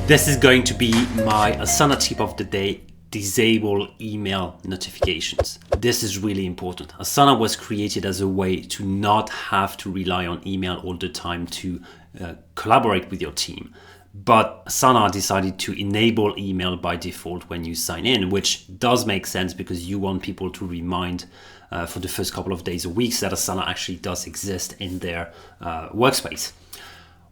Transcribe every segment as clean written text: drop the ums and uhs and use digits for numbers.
This is going to be my Asana tip of the day: disable email notifications. This is really important. Asana was created as a way to not have to rely on email all the time to collaborate with your team. But Asana decided to enable email by default when you sign in, which does make sense because you want people to remind for the first couple of days or weeks that Asana actually does exist in their workspace.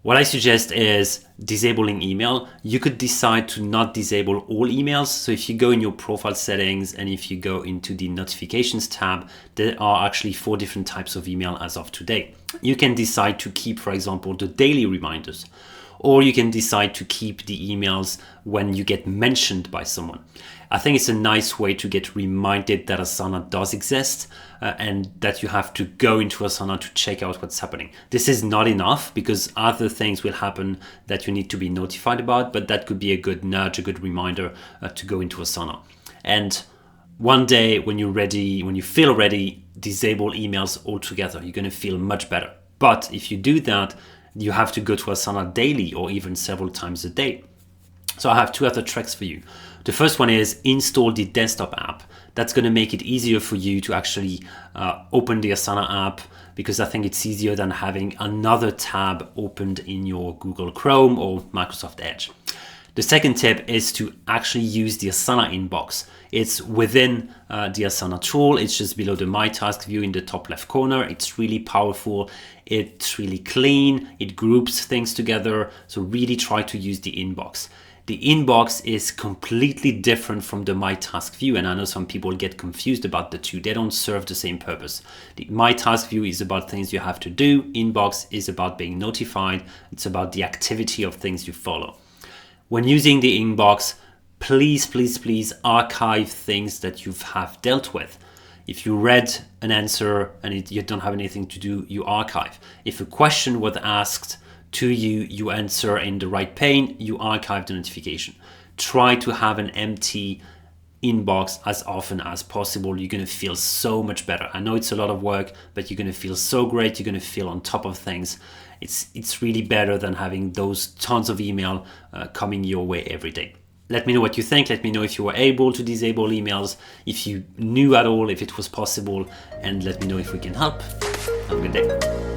What I suggest is disabling email. You could decide to not disable all emails. So if you go in your profile settings and if you go into the notifications tab, there are actually 4 different types of email as of today. You can decide to keep, for example, the daily reminders, or you can decide to keep the emails when you get mentioned by someone. I think it's a nice way to get reminded that Asana does exist and that you have to go into Asana to check out what's happening. This is not enough because other things will happen that you need to be notified about, but that could be a good nudge, a good reminder to go into Asana. And one day when you're ready, when you feel ready, disable emails altogether. You're going to feel much better. But if you do that, you have to go to Asana daily or even several times a day. So I have 2 other tricks for you. The first one is install the desktop app. That's going to make it easier for you to actually open the Asana app, because I think it's easier than having another tab opened in your Google Chrome or Microsoft Edge. The second tip is to actually use the Asana inbox. It's within the Asana tool. It's just below the My Task view in the top left corner. It's really powerful. It's really clean. It groups things together. So really try to use the inbox. The inbox is completely different from the My Task view, and I know some people get confused about the two. They don't serve the same purpose. The My Task view is about things you have to do. Inbox is about being notified. It's about the activity of things you follow. When using the inbox, please archive things that you have dealt with. If you read an answer and you don't have anything to do, you archive. If a question was asked to you, you answer in the right pane, you archive the notification. Try to have an empty inbox as often as possible. You're going to feel so much better. I know it's a lot of work, but you're going to feel so great. You're going to feel on top of things. It's really better than having those tons of email coming your way every day. Let me know what you think. Let me know if you were able to disable emails, if you knew at all if it was possible, and let me know if we can help. Have a good day.